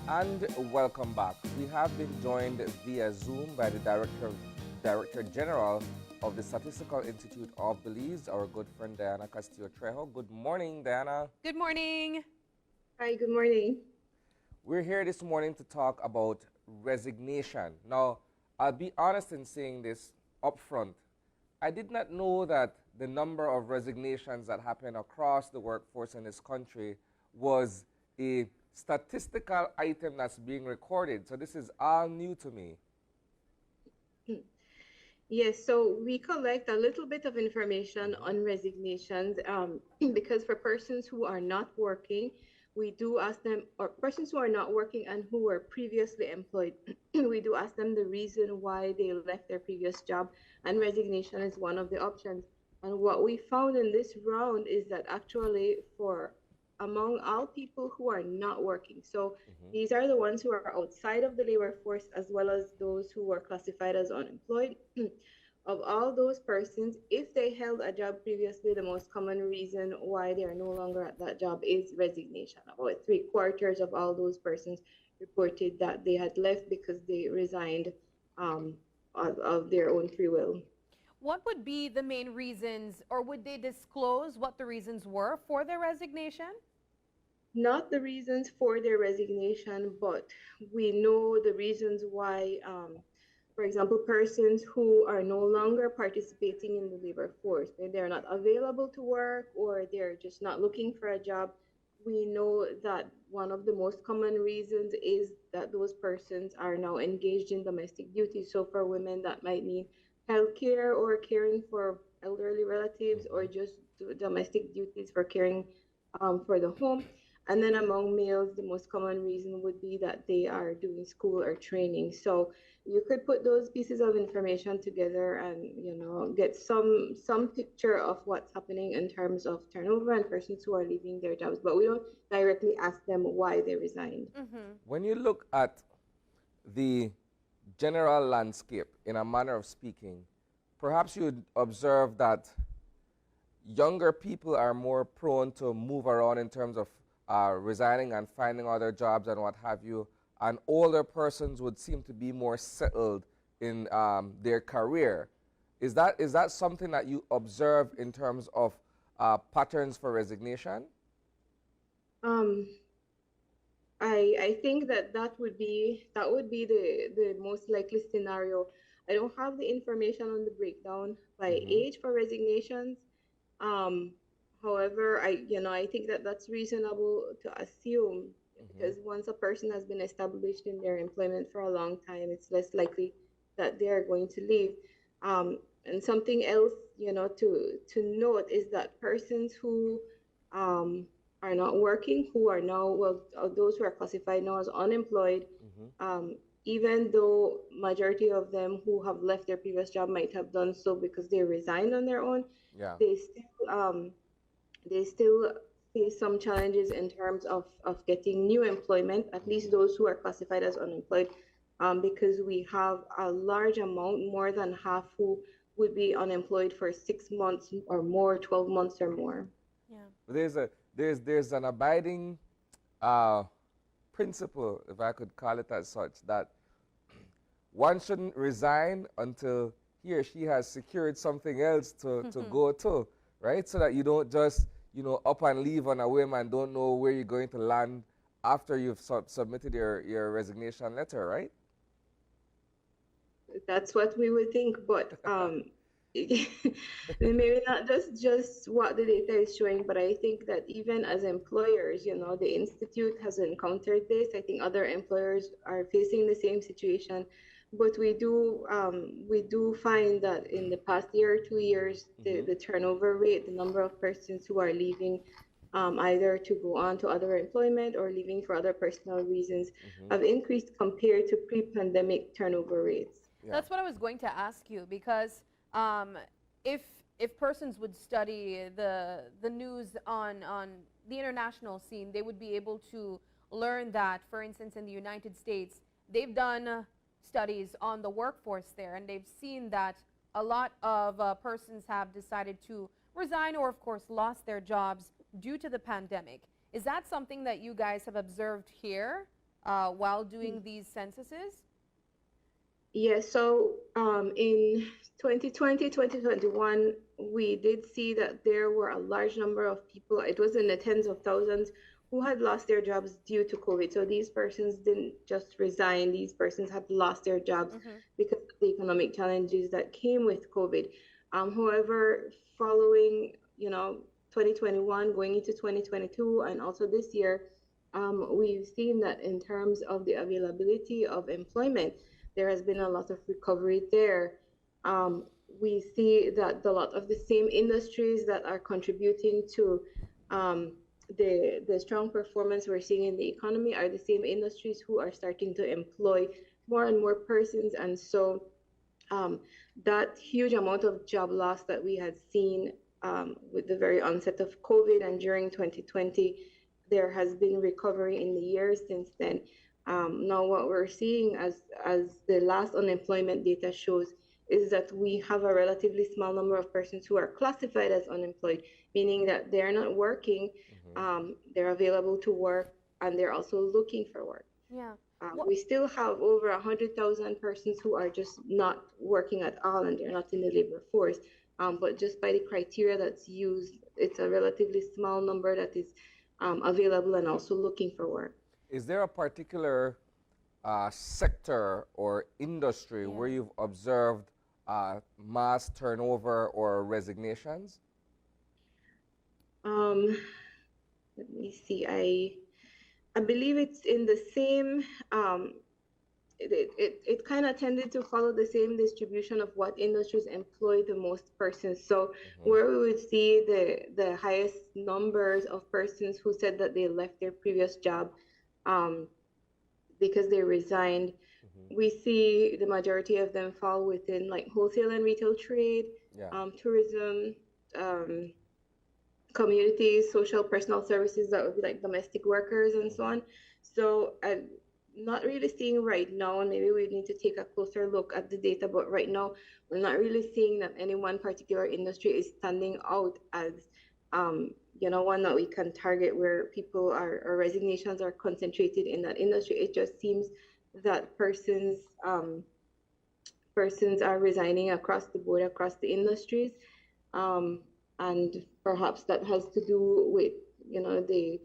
And welcome back. We have been joined via Zoom by the Director General of the Statistical Institute of Belize, our good friend Diana Castillo Trejo. Good morning, Diana. Good morning. Hi, good morning. We're here this morning to talk about resignation. Now, I'll be honest in saying this up front. I did not know that the number of resignations that happen across the workforce in this country was a statistical item that's being recorded. So this is all new to me. Yes, so we collect a little bit of information on resignations because for persons who are not working, we do ask them, or persons who are not working and who were previously employed, we do ask them the reason why they left their previous job, and resignation is one of the options. And what we found in this round is that actually for among all people who are not working, so these are the ones who are outside of the labor force as well as those who were classified as unemployed. Of all those persons, if they held a job previously, the most common reason why they are no longer at that job is resignation. About three-quarters of all those persons reported that they had left because they resigned of their own free will. What would be the main reasons, or would they disclose what the reasons were for their resignation? Not the reasons for their resignation, but we know the reasons why, for example, persons who are no longer participating in the labor force, they're not available to work or they're just not looking for a job. We know that one of the most common reasons is that those persons are now engaged in domestic duties. So for women, that might mean healthcare or caring for elderly relatives or just domestic duties for caring for the home. And then among males, the most common reason would be that they are doing school or training. So you could put those pieces of information together and get some picture of what's happening in terms of turnover and persons who are leaving their jobs. But we don't directly ask them why they resigned. When you look at the general landscape, in a manner of speaking, perhaps you'd observe that younger people are more prone to move around in terms of resigning and finding other jobs and what have you, and older persons would seem to be more settled in their career. Is that something that you observe in terms of patterns for resignation? Um, I think that would be the most likely scenario. I don't have the information on the breakdown by age for resignations. Um, However, I think that that's reasonable to assume because once a person has been established in their employment for a long time, it's less likely that they are going to leave. And something else, to note is that persons who um, are not working, who are now, well, those who are classified now as unemployed, even though majority of them who have left their previous job might have done so because they resigned on their own, Yeah. they still face some challenges in terms of getting new employment, at least those who are classified as unemployed, because we have a large amount, more than half, who would be unemployed for 6 months or more, 12 months or more. Yeah. There's an abiding uh, principle, if I could call it as such, that one shouldn't resign until he or she has secured something else to go to, right? So that you don't just, up and leave on a whim and don't know where you're going to land after you've submitted your resignation letter, right? That's what we would think, but maybe not just what the data is showing, but I think that even as employers, the institute has encountered this. I think other employers are facing the same situation, but we do find that in the past year or 2 years, the turnover rate, the number of persons who are leaving either to go on to other employment or leaving for other personal reasons have increased compared to pre-pandemic turnover rates. Yeah. That's what I was going to ask you because if if persons would study the news on the international scene, they would be able to learn that, for instance, in the United States, they've done studies on the workforce there, and they've seen that a lot of persons have decided to resign or, of course, lost their jobs due to the pandemic. Is that something that you guys have observed here while doing these censuses? Yes, so in 2020, 2021, we did see that there were a large number of people, it was in the tens of thousands, who had lost their jobs due to COVID. So these persons didn't just resign, these persons had lost their jobs Mm-hmm. because of the economic challenges that came with COVID. However, following, 2021, going into 2022, and also this year, we've seen that in terms of the availability of employment, there has been a lot of recovery there. Um, we see that a lot of the same industries that are contributing to um, the strong performance we're seeing in the economy are the same industries who are starting to employ more and more persons. And so um, that huge amount of job loss that we had seen with the very onset of COVID and during 2020, there has been recovery in the years since then. Now, what we're seeing as the last unemployment data shows is that we have a relatively small number of persons who are classified as unemployed, meaning that they're not working, Mm-hmm. they're available to work, and they're also looking for work. Yeah. We still have over 100,000 persons who are just not working at all and they're not in the labor force. But just by the criteria that's used, it's a relatively small number that is available and also looking for work. Is there a particular sector or industry where Yeah. you've observed mass turnover or resignations? Um, Let me see. I believe it's in the same it kind of tended to follow the same distribution of what industries employ the most persons. So Mm-hmm. where we would see the highest numbers of persons who said that they left their previous job um, because they resigned, Mm-hmm. we see the majority of them fall within like wholesale and retail trade, Yeah. tourism, um, communities, social personal services, that would be like domestic workers and so Mm-hmm. on. So I'm not really seeing right now, and maybe we need to take a closer look at the data, but right now we're not really seeing that any one particular industry is standing out as one that we can target where people are or resignations are concentrated in that industry. It just seems that persons are resigning across the board, across the industries. Um, and perhaps that has to do with, the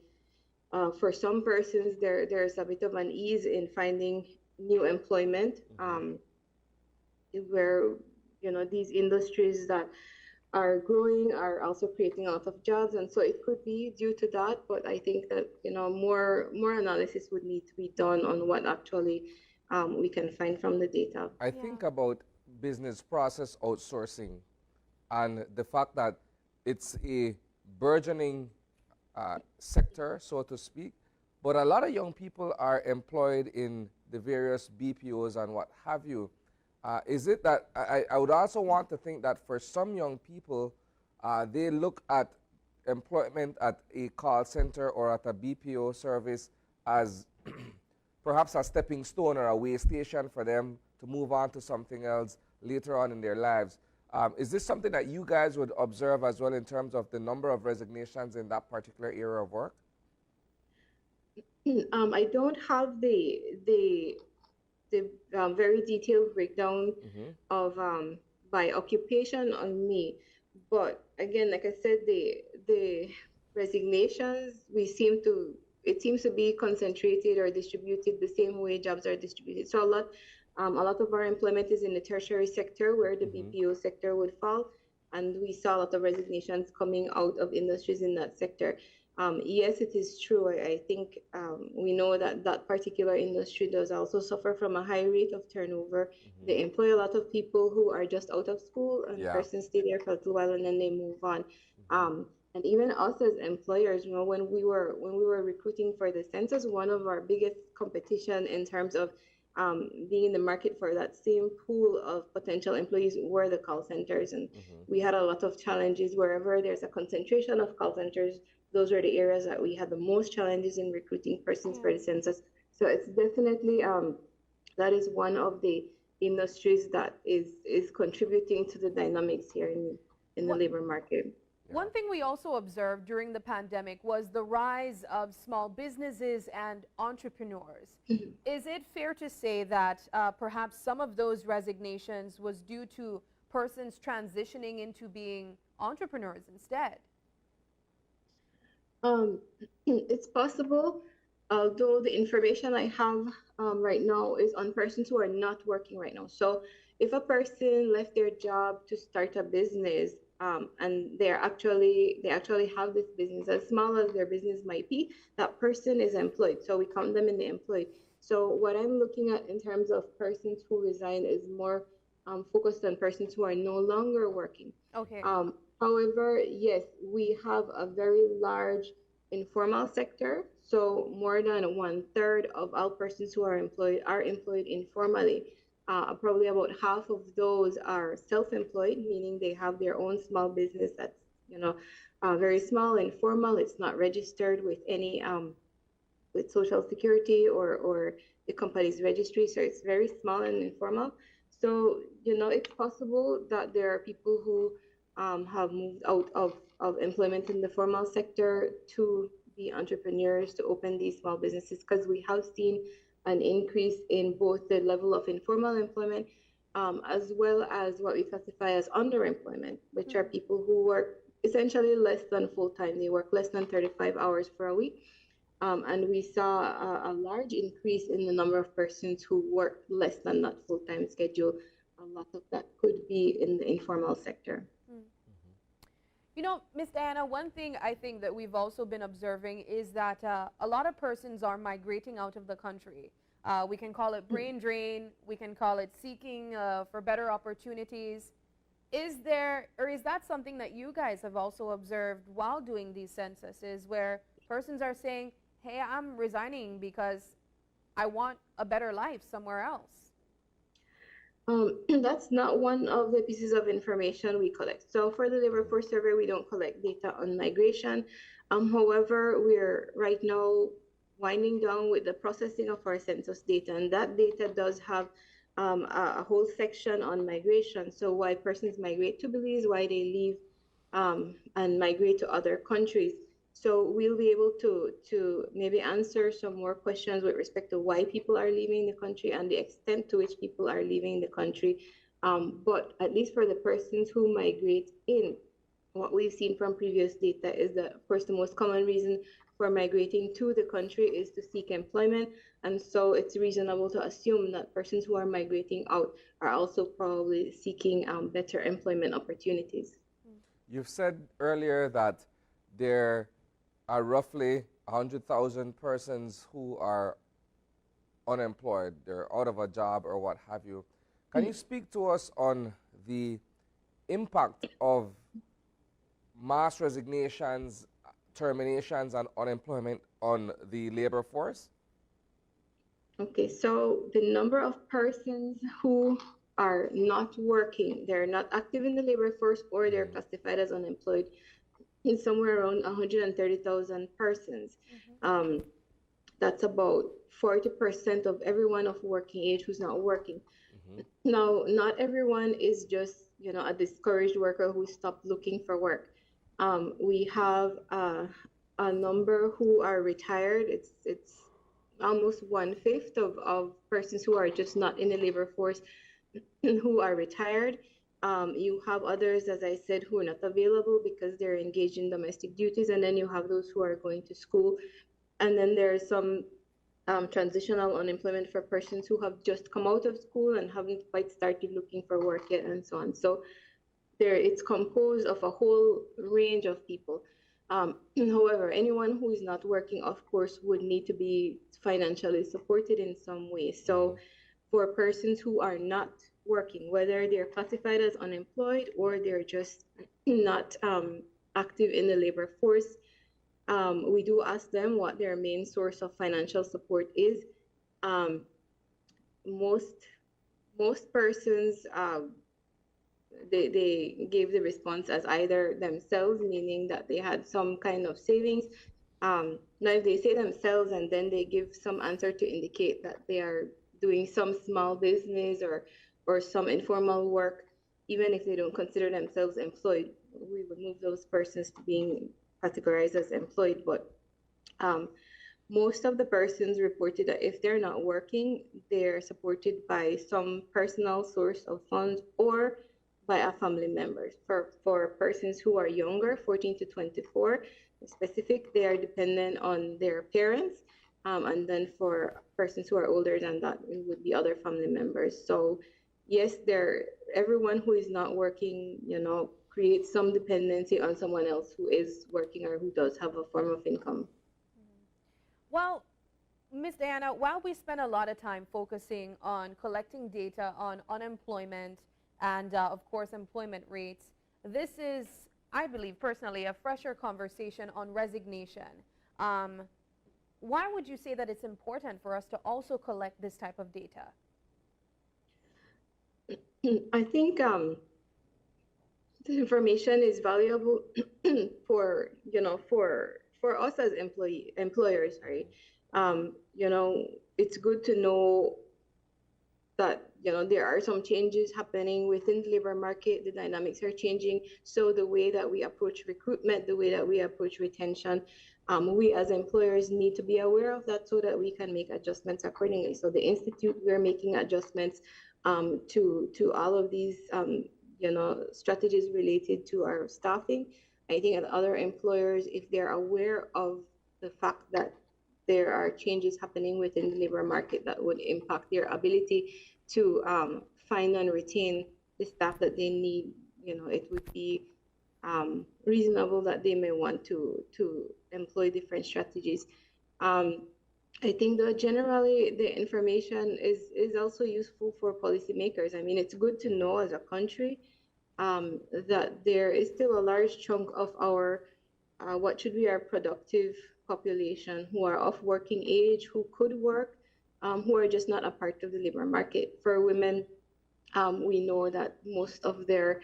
for some persons there's a bit of an ease in finding new employment, Mm-hmm. where these industries that are growing are also creating a lot of jobs, and so it could be due to that. But I think that more analysis would need to be done on what actually we can find from the data. I Yeah. think about business process outsourcing and the fact that it's a burgeoning sector, so to speak. But a lot of young people are employed in the various BPOs and what have you. Is it that I would also want to think that for some young people, they look at employment at a call center or at a BPO service as perhaps a stepping stone or a way station for them to move on to something else later on in their lives. Is this something that you guys would observe as well in terms of the number of resignations in that particular area of work? I don't have the very detailed breakdown Mm-hmm. of by occupation on me, but again, like I said, the resignations we seem to it seems to be concentrated or distributed the same way jobs are distributed. So a lot of our employment is in the tertiary sector where the Mm-hmm. BPO sector would fall, and we saw a lot of resignations coming out of industries in that sector. Yes, it is true. I think we know that that particular industry does also suffer from a high rate of turnover. Mm-hmm. They employ a lot of people who are just out of school, and Yeah. persons stay there for a little while and then they move on. Mm-hmm. And even us as employers, when we were recruiting for the census, one of our biggest competition in terms of being in the market for that same pool of potential employees were the call centers, and Mm-hmm. we had a lot of challenges wherever there's a concentration of call centers. Those are the areas that we had the most challenges in recruiting persons for Yeah. the census. So it's definitely that is one of the industries that is contributing to the dynamics here in the What labor market. Yeah. One thing we also observed during the pandemic was the rise of small businesses and entrepreneurs. Is it fair to say that perhaps some of those resignations was due to persons transitioning into being entrepreneurs instead? Um, it's possible, although the information I have right now is on persons who are not working right now. So if a person left their job to start a business, and they actually have this business, as small as their business might be, that person is employed. So we count them in the employed. So what I'm looking at in terms of persons who resign is more focused on persons who are no longer working. Okay. However, yes, we have a very large informal sector. So more than one third of all persons who are employed informally. Probably about half of those are self-employed, meaning they have their own small business that's very small, informal. It's not registered with any with Social Security or the company's registry. So it's very small and informal. So, it's possible that there are people who have moved out of employment in the formal sector to be entrepreneurs, to open these small businesses, because we have seen an increase in both the level of informal employment as well as what we classify as underemployment, which are people who work essentially less than full time. They work less than 35 hours per week. And we saw a large increase in the number of persons who work less than that full-time schedule. A lot of that could be in the informal sector. You know, Miss Diana, one thing I think that we've also been observing is that a lot of persons are migrating out of the country. We can call it brain drain, we can call it seeking for better opportunities. Is there, or is that something that you guys have also observed while doing these censuses, where persons are saying, hey, I'm resigning because I want a better life somewhere else? That's not one of the pieces of information we collect. So for the labor force survey, we don't collect data on migration. However, we're right now winding down with the processing of our census data, and that data does have a whole section on migration. So why persons migrate to Belize, why they leave and migrate to other countries. So we'll be able to maybe answer some more questions with respect to why people are leaving the country and the extent to which people are leaving the country. But at least for the persons who migrate in, what we've seen from previous data is that, of course, the most common reason for migrating to the country is to seek employment. And so it's reasonable to assume that persons who are migrating out are also probably seeking better employment opportunities. You've said earlier that there are roughly 100,000 persons who are unemployed, they're out of a job or what have you. Can you speak to us on the impact of mass resignations, terminations, and unemployment on the labor force? Okay, so the number of persons who are not working, they're not active in the labor force, or they're classified as unemployed, is somewhere around 130,000 persons. That's about 40% of everyone of working age who's not working. Now, not everyone is just, a discouraged worker who stopped looking for work. We have a number who are retired. It's almost 1/5 of persons who are just not in the labor force who are retired. You have others, as I said, who are not available because they're engaged in domestic duties, and then you have those who are going to school. And then there's some transitional unemployment for persons who have just come out of school and haven't quite started looking for work yet, and so on. So it's composed of a whole range of people. However, anyone who is not working, of course, would need to be financially supported in some way. So for persons who are not working, whether they're classified as unemployed or they're just not active in the labor force, we do ask them what their main source of financial support is. Most persons, they gave the response as either themselves, meaning that they had some kind of savings. Now, if they say themselves and then they give some answer to indicate that they are doing some small business or some informal work, even if they don't consider themselves employed, we would move those persons to being categorized as employed. But um, most of the persons reported that if they're not working, they're supported by some personal source of funds or by a family member. For persons who are younger, 14 to 24, specific, they are dependent on their parents. And then for persons who are older than that, it would be other family members. So yes, everyone who is not working, creates some dependency on someone else who is working or who does have a form of income. Well, Ms. Diana, while we spend a lot of time focusing on collecting data on unemployment and, of course, employment rates, this is, I believe personally, a fresher conversation on resignation. Um, why would you say that it's important for us to also collect this type of data? I think the information is valuable for for us as employers, right? It's good to know that there are some changes happening within the labor market. The dynamics are changing, so the way that we approach recruitment, the way that we approach retention, we as employers need to be aware of that so that we can make adjustments accordingly. So the institute, we're making adjustments to all of these strategies related to our staffing. I think at other employers, if they're aware of the fact that there are changes happening within the labor market that would impact their ability to find and retain the staff that they need, it would be reasonable that they may want to employ different strategies. I think that generally the information is also useful for policymakers. I mean, it's good to know as a country that there is still a large chunk of our what should be our productive population who are of working age, who could work, who are just not a part of the labor market. For women, we know that most of their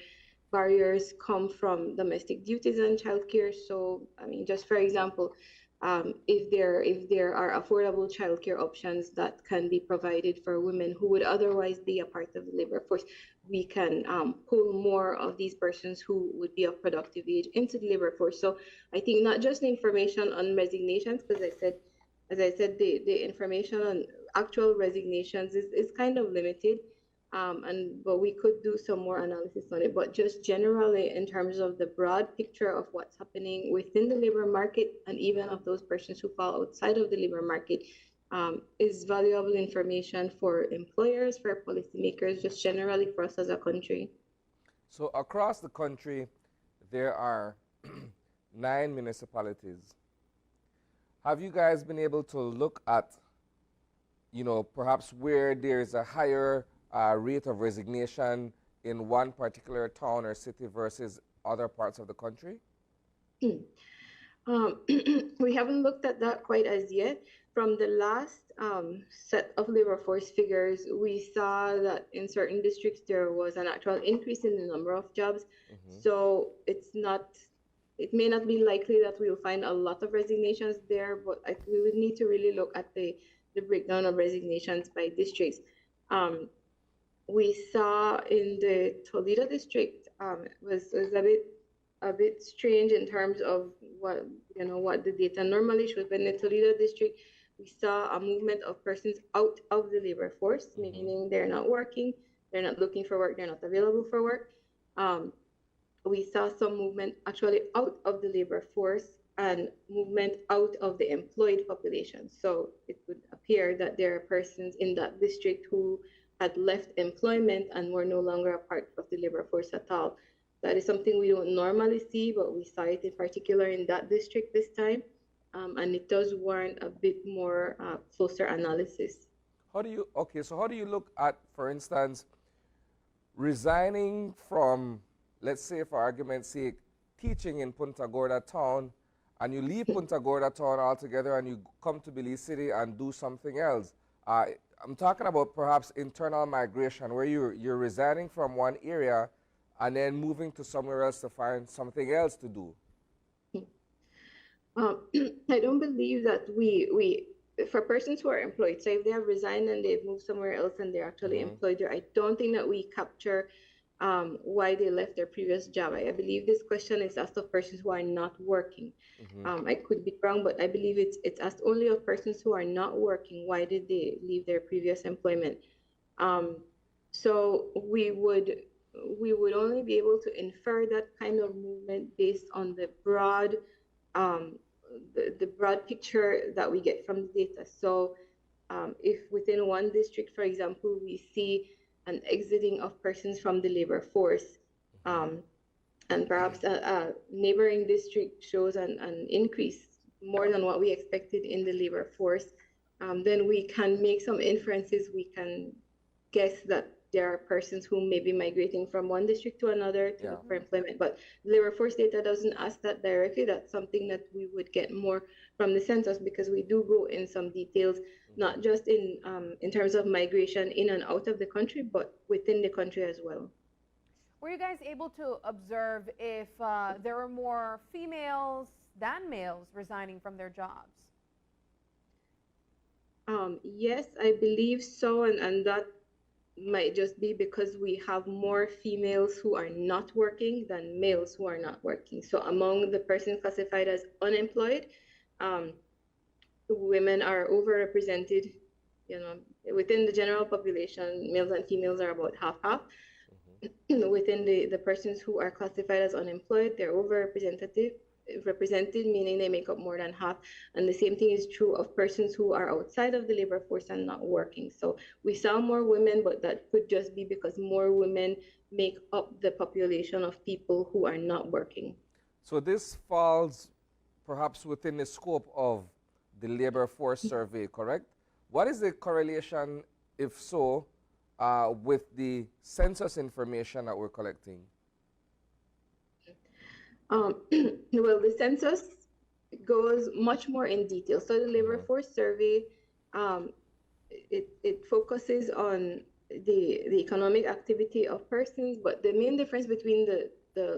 barriers come from domestic duties and childcare. So, I mean, just for example, if there are affordable childcare options that can be provided for women who would otherwise be a part of the labor force, we can pull more of these persons who would be of productive age into the labor force. So I think not just the information on resignations, because as I said, the information on actual resignations is kind of limited. But we could do some more analysis on it. But just generally, in terms of the broad picture of what's happening within the labor market, and even of those persons who fall outside of the labor market, is valuable information for employers, for policymakers, just generally for us as a country. So across the country, there are 9 municipalities. Have you guys been able to look at, perhaps where there's a higher rate of resignation in one particular town or city versus other parts of the country? We haven't looked at that quite as yet. From the last set of labor force figures, we saw that in certain districts there was an actual increase in the number of jobs. Mm-hmm. So it may not be likely that we'll find a lot of resignations there, but we would need to really look at the breakdown of resignations by districts. We saw in the Toledo district was a bit strange in terms of what the data normally shows. But in the Toledo district, we saw a movement of persons out of the labor force, mm-hmm. meaning they're not working, they're not looking for work, they're not available for work. We saw some movement actually out of the labor force and movement out of the employed population. So it would appear that there are persons in that district who had left employment and were no longer a part of the labor force at all. That is something we don't normally see, but we saw it in particular in that district this time. And it does warrant a bit more closer analysis. How do you look at, for instance, resigning from, let's say for argument's sake, teaching in Punta Gorda town, and you leave Punta Gorda town altogether and you come to Belize City and do something else? I'm talking about perhaps internal migration, where you're resigning from one area and then moving to somewhere else to find something else to do. I don't believe that we for persons who are employed, so if they have resigned and they've moved somewhere else and they're actually mm-hmm. employed there, I don't think that we capture why they left their previous job. I believe this question is asked of persons who are not working. Mm-hmm. I could be wrong, but I believe it's asked only of persons who are not working. Why did they leave their previous employment? Um, so we would only be able to infer that kind of movement based on um, the broad picture that we get from the data. So if within one district, for example, we see an exiting of persons from the labor force, Mm-hmm. um, and perhaps a neighboring district shows an increase more than what we expected in the labor force, then we can make some inferences. We can guess that there are persons who may be migrating from one district to another to Yeah. look for employment. But labor force data doesn't ask that directly. That's something that we would get more from the census, because we do go in some details, not Mm-hmm. just in terms of migration in and out of the country, but within the country as well. Were you guys able to observe if there were more females than males resigning from their jobs? Yes, I believe so, and that might just be because we have more females who are not working than males who are not working. So among the persons classified as unemployed, um, women are overrepresented. You know, within the general population, males and females are about half half. Mm-hmm. Within the persons who are classified as unemployed, they're overrepresented, represented, meaning they make up more than half. And the same thing is true of persons who are outside of the labor force and not working. So we saw more women, but that could just be because more women make up the population of people who are not working. So this falls perhaps within the scope of the labor force survey, correct? What is the correlation, if so, with the census information that we're collecting? Well, the census goes much more in detail. So the labor Mm-hmm. force survey, um, it focuses on the economic activity of persons, but the main difference between the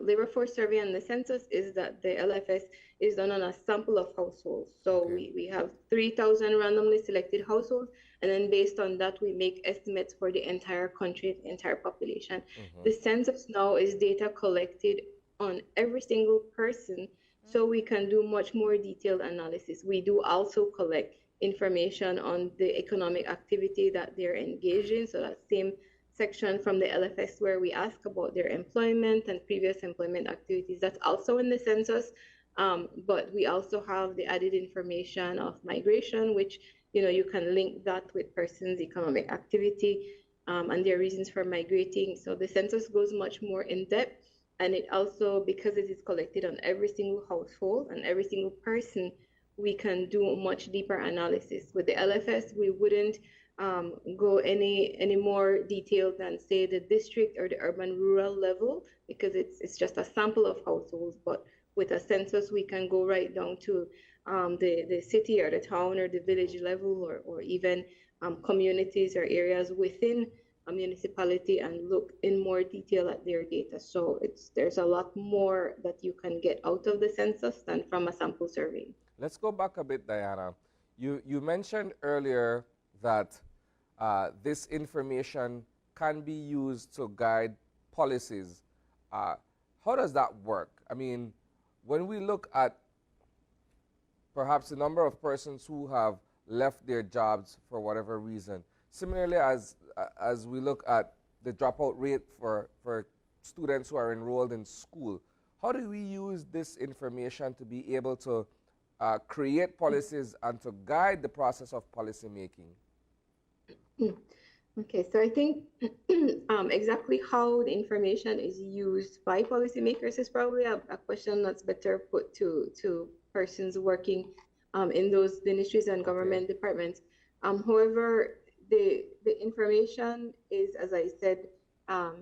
labor force survey and the census is that the LFS is done on a sample of households. So Okay. we have 3,000 randomly selected households, and then based on that, we make estimates for the entire country, the entire population. Mm-hmm. The census now is data collected on every single person, so we can do much more detailed analysis. We do also collect information on the economic activity that they're engaged in. So that same section from the LFS where we ask about their employment and previous employment activities, that's also in the census. But we also have the added information of migration, which you can link that with persons' economic activity and their reasons for migrating. So the census goes much more in depth, and it also, because it is collected on every single household and every single person, we can do much deeper analysis. With the LFS, we wouldn't go any more detailed than, say, the district or the urban rural level, because it's just a sample of households. But with a census, we can go right down to the city or the town or the village level, or even communities or areas within a municipality, and look in more detail at their data. So there's a lot more that you can get out of the census than from a sample survey. Let's go back a bit, Diana. You mentioned earlier that this information can be used to guide policies. How does that work? I mean, when we look at perhaps the number of persons who have left their jobs for whatever reason, similarly as we look at the dropout rate for students who are enrolled in school, how do we use this information to be able to create policies and to guide the process of policy making? Okay, so I think exactly how the information is used by policymakers is probably a question that's better put to persons working in those ministries and Okay. government departments. However, the information is, as I said, um,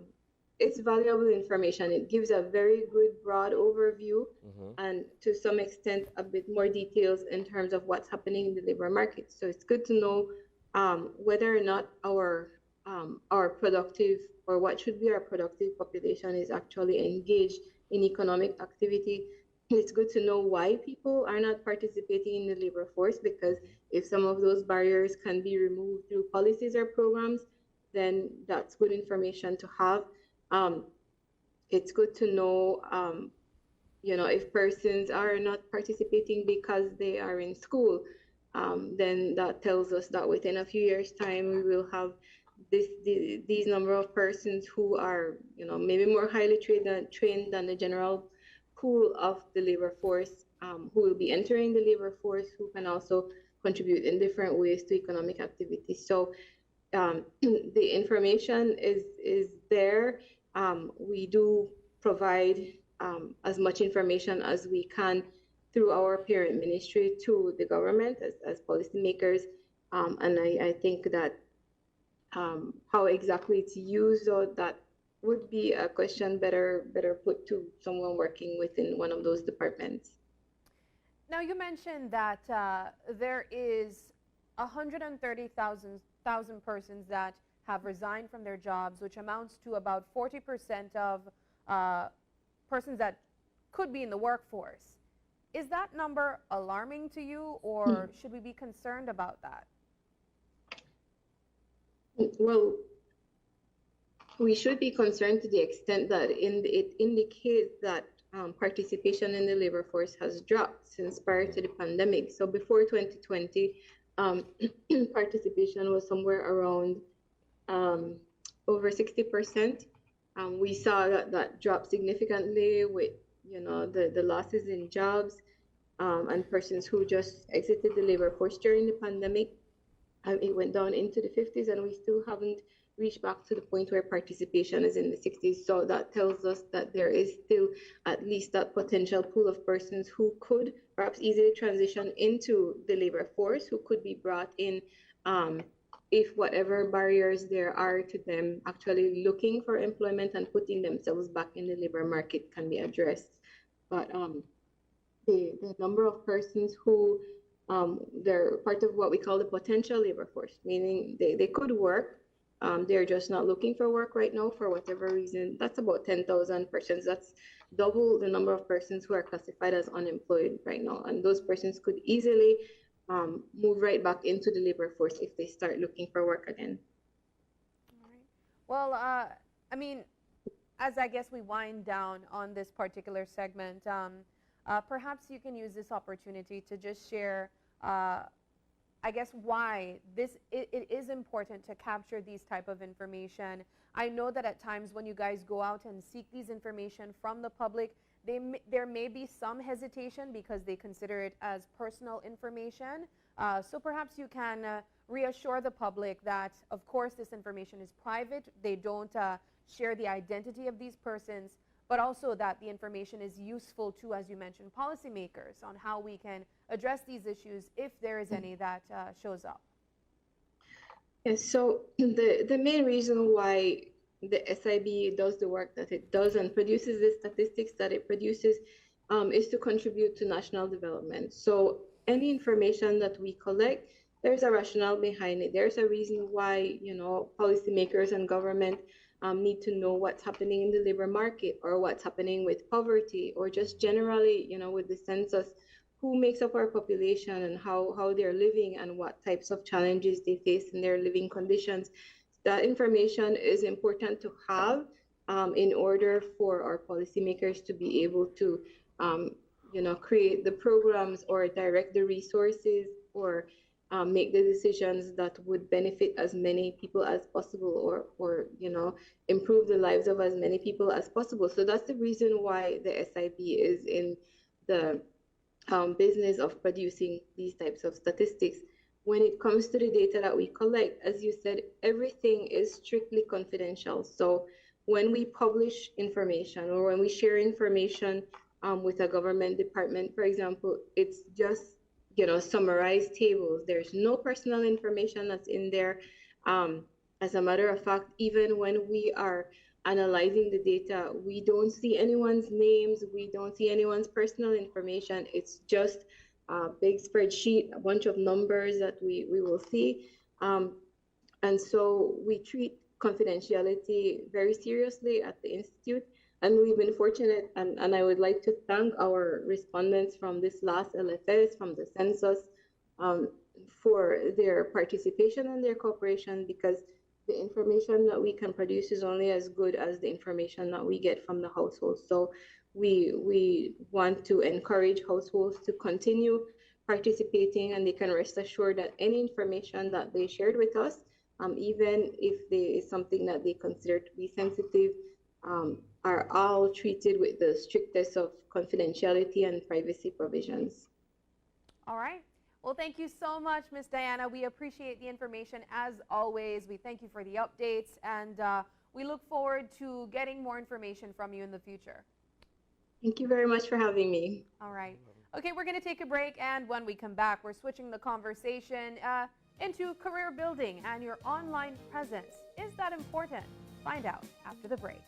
it's valuable information. It gives a very good broad overview, Mm-hmm. and to some extent a bit more details in terms of what's happening in the labor market. So it's good to know whether or not our productive, or what should be our productive population, is actually engaged in economic activity. It's good to know why people are not participating in the labor force, because if some of those barriers can be removed through policies or programs, then that's good information to have. Um, it's good to know, if persons are not participating because they are in school, then that tells us that within a few years' time we will have these number of persons who are, maybe more highly trained than the general pool of the labor force, who will be entering the labor force, who can also contribute in different ways to economic activity. So the information is there. We do provide as much information as we can through our parent ministry to the government as policymakers. And I think that how exactly it's used, or that would be a question better put to someone working within one of those departments. Now, you mentioned that there is 130,000 persons that have resigned from their jobs, which amounts to about 40% of uh, persons that could be in the workforce. Is that number alarming to you, or should we be concerned about that? Well, we should be concerned to the extent that it indicates that participation in the labor force has dropped since prior to the pandemic. So before 2020, participation was somewhere around um, over 60%. We saw that drop significantly with, the losses in jobs, and persons who just exited the labor force during the pandemic. It went down into the 50s, and we still haven't reached back to the point where participation is in the 60s. So that tells us that there is still at least that potential pool of persons who could perhaps easily transition into the labor force, who could be brought in, if whatever barriers there are to them actually looking for employment and putting themselves back in the labor market can be addressed. But the number of persons who, they're part of what we call the potential labor force, meaning they could work. They're just not looking for work right now for whatever reason. That's about 10,000 persons. That's double the number of persons who are classified as unemployed right now. And those persons could easily move right back into the labor force if they start looking for work again. All right. Well, I mean, as I guess we wind down on this particular segment, perhaps you can use this opportunity to just share, I guess, why it is important to capture these type of information. I know that at times when you guys go out and seek these information from the public, there may be some hesitation because they consider it as personal information. So perhaps you can reassure the public that, of course, this information is private. They don't share the identity of these persons, but also that the information is useful to, as you mentioned, policymakers on how we can address these issues if there is any that shows up. Yes, so the main reason why the SIB does the work that it does and produces the statistics that it produces, is to contribute to national development. So any information that we collect, there's a rationale behind it. There's a reason why, policymakers and government need to know what's happening in the labor market, or what's happening with poverty, or just generally, with the census, who makes up our population and how they're living and what types of challenges they face in their living conditions. That information is important to have, in order for our policymakers to be able to, create the programs or direct the resources, or make the decisions that would benefit as many people as possible, or improve the lives of as many people as possible. So that's the reason why the SIB is in the business of producing these types of statistics. When it comes to the data that we collect, as you said, everything is strictly confidential. So when we publish information, or when we share information with a government department, for example, it's just, summarized tables. There's no personal information that's in there. As a matter of fact, even when we are analyzing the data, we don't see anyone's names, we don't see anyone's personal information. It's just a big spreadsheet, a bunch of numbers that we will see. And so we treat confidentiality very seriously at the Institute. And we've been fortunate, and I would like to thank our respondents from this last LFS, from the census, for their participation and their cooperation, because the information that we can produce is only as good as the information that we get from the household. So we want to encourage households to continue participating, and they can rest assured that any information that they shared with us, even if there is something that they consider to be sensitive, are all treated with the strictest of confidentiality and privacy provisions. All right. Well, thank you so much, Miss Diana. We appreciate the information as always. We thank you for the updates, and we look forward to getting more information from you in the future. Thank you very much for having me. All right. Okay, we're going to take a break, and when we come back, we're switching the conversation into career building and your online presence. Is that important? Find out after the break.